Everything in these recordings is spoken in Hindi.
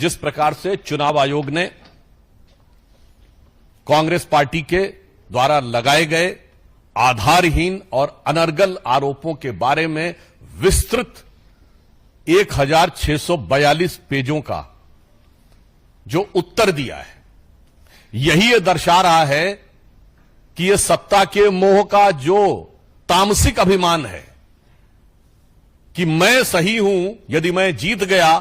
जिस प्रकार से चुनाव आयोग ने कांग्रेस पार्टी के द्वारा लगाए गए आधारहीन और अनर्गल आरोपों के बारे में विस्तृत 1642 पेजों का जो उत्तर दिया है, यही ये दर्शा रहा है कि ये सत्ता के मोह का जो तामसिक अभिमान है कि मैं सही हूं, यदि मैं जीत गया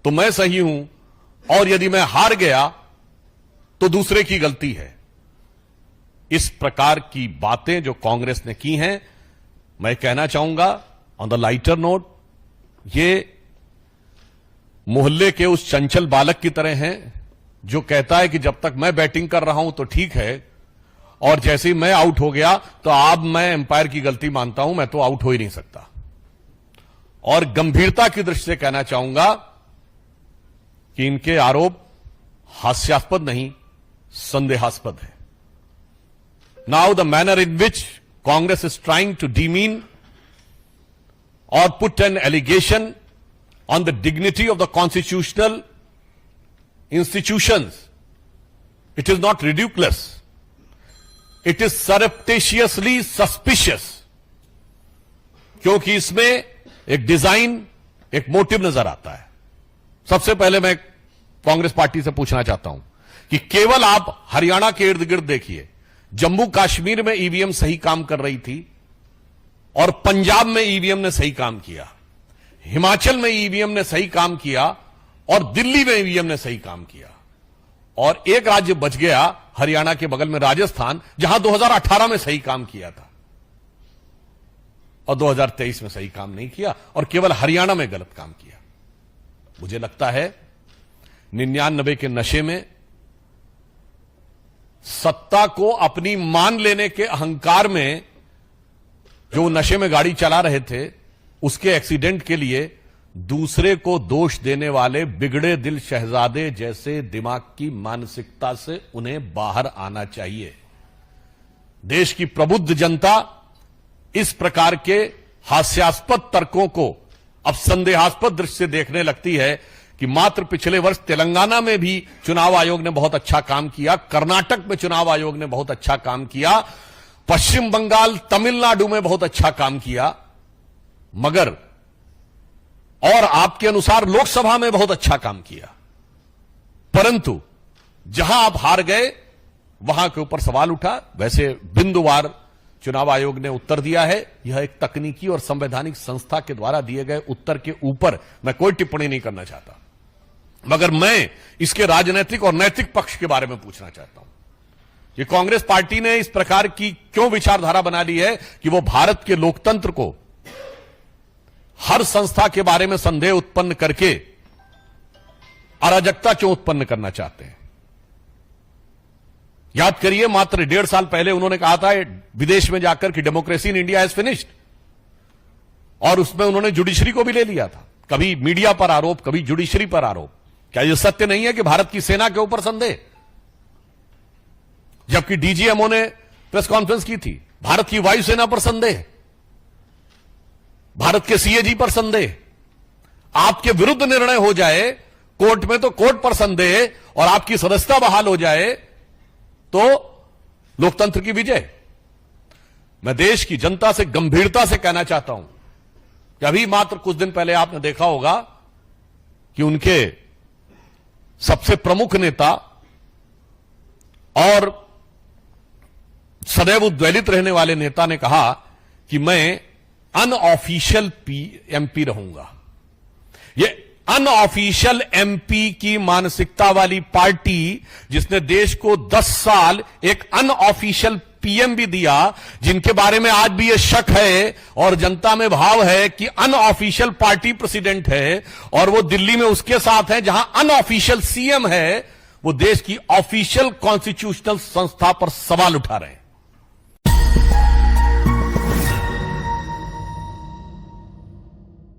तो मैं सही हूं और यदि मैं हार गया तो दूसरे की गलती है। इस प्रकार की बातें जो कांग्रेस ने की हैं, मैं कहना चाहूंगा ऑन द लाइटर नोट, ये मोहल्ले के उस चंचल बालक की तरह हैं जो कहता है कि जब तक मैं बैटिंग कर रहा हूं तो ठीक है और जैसे ही मैं आउट हो गया तो अब मैं एम्पायर की गलती मानता हूं, मैं तो आउट हो ही नहीं सकता। और गंभीरता की दृष्टि से कहना चाहूंगा कि इनके आरोप हास्यास्पद नहीं, संदेहास्पद है। Now the manner in which Congress is trying to demean or put an allegation on the dignity of the constitutional institutions. It is not ridiculous. It is surreptitiously suspicious. क्योंकि इसमें एक डिजाइन, एक मोटिव नजर आता है। सबसे पहले मैं कांग्रेस पार्टी से पूछना चाहता हूं कि केवल आप हरियाणा के इर्द गिर्द देखिए, जम्मू कश्मीर में ईवीएम सही काम कर रही थी और पंजाब में ईवीएम ने सही काम किया, हिमाचल में ईवीएम ने सही काम किया और दिल्ली में ईवीएम ने सही काम किया, और एक राज्य बच गया हरियाणा के बगल में राजस्थान, जहां 2018 में सही काम किया था और 2023 में सही काम नहीं किया और केवल हरियाणा में गलत काम किया। मुझे लगता है 99 के नशे में सत्ता को अपनी मान लेने के अहंकार में जो नशे में गाड़ी चला रहे थे, उसके एक्सीडेंट के लिए दूसरे को दोष देने वाले बिगड़े दिल शहजादे जैसे दिमाग की मानसिकता से उन्हें बाहर आना चाहिए। देश की प्रबुद्ध जनता इस प्रकार के हास्यास्पद तर्कों को अब संदेहास्पद दृष्टि से देखने लगती है कि मात्र पिछले वर्ष तेलंगाना में भी चुनाव आयोग ने बहुत अच्छा काम किया, कर्नाटक में चुनाव आयोग ने बहुत अच्छा काम किया, पश्चिम बंगाल, तमिलनाडु में बहुत अच्छा काम किया, मगर और आपके अनुसार लोकसभा में बहुत अच्छा काम किया, परंतु जहां आप हार गए वहां के ऊपर सवाल उठा। वैसे बिंदुवार चुनाव आयोग ने उत्तर दिया है, यह एक तकनीकी और संवैधानिक संस्था के द्वारा दिए गए उत्तर के ऊपर मैं कोई टिप्पणी नहीं करना चाहता, मगर मैं इसके राजनीतिक और नैतिक पक्ष के बारे में पूछना चाहता हूं। ये कांग्रेस पार्टी ने इस प्रकार की क्यों विचारधारा बना ली है कि वो भारत के लोकतंत्र को हर संस्था के बारे में संदेह उत्पन्न करके अराजकता क्यों उत्पन्न करना चाहते हैं? याद करिए, मात्र 1.5 साल पहले उन्होंने कहा था विदेश में जाकर कि democracy in India is finished, और उसमें उन्होंने जुडिशरी को भी ले लिया था। कभी मीडिया पर आरोप, कभी जुडिशरी पर आरोप। क्या यह सत्य नहीं है कि भारत की सेना के ऊपर संदेह? जबकि डीजीएमओ ने प्रेस कॉन्फ्रेंस की थी, भारत की वायुसेना पर संदेह, भारत के सीएजी पर संदेह, आपके विरुद्ध निर्णय हो जाए कोर्ट में तो कोर्ट पर संदेह, और आपकी सदस्यता बहाल हो जाए तो लोकतंत्र की विजय। मैं देश की जनता से गंभीरता से कहना चाहता हूं कि अभी मात्र कुछ दिन पहले आपने देखा होगा कि उनके सबसे प्रमुख नेता और सदैव उद्वेलित रहने वाले नेता ने कहा कि मैं अनऑफिशियल एमपी रहूंगा। ये अनऑफिशियल एमपी की मानसिकता वाली पार्टी, जिसने देश को 10 साल एक अनऑफिशियल पीएम भी दिया, जिनके बारे में आज भी यह शक है और जनता में भाव है कि अनऑफिशियल पार्टी प्रेसिडेंट है, और वो दिल्ली में उसके साथ है जहां अनऑफिशियल सीएम है, वो देश की ऑफिशियल कॉन्स्टिट्यूशनल संस्था पर सवाल उठा रहे हैं।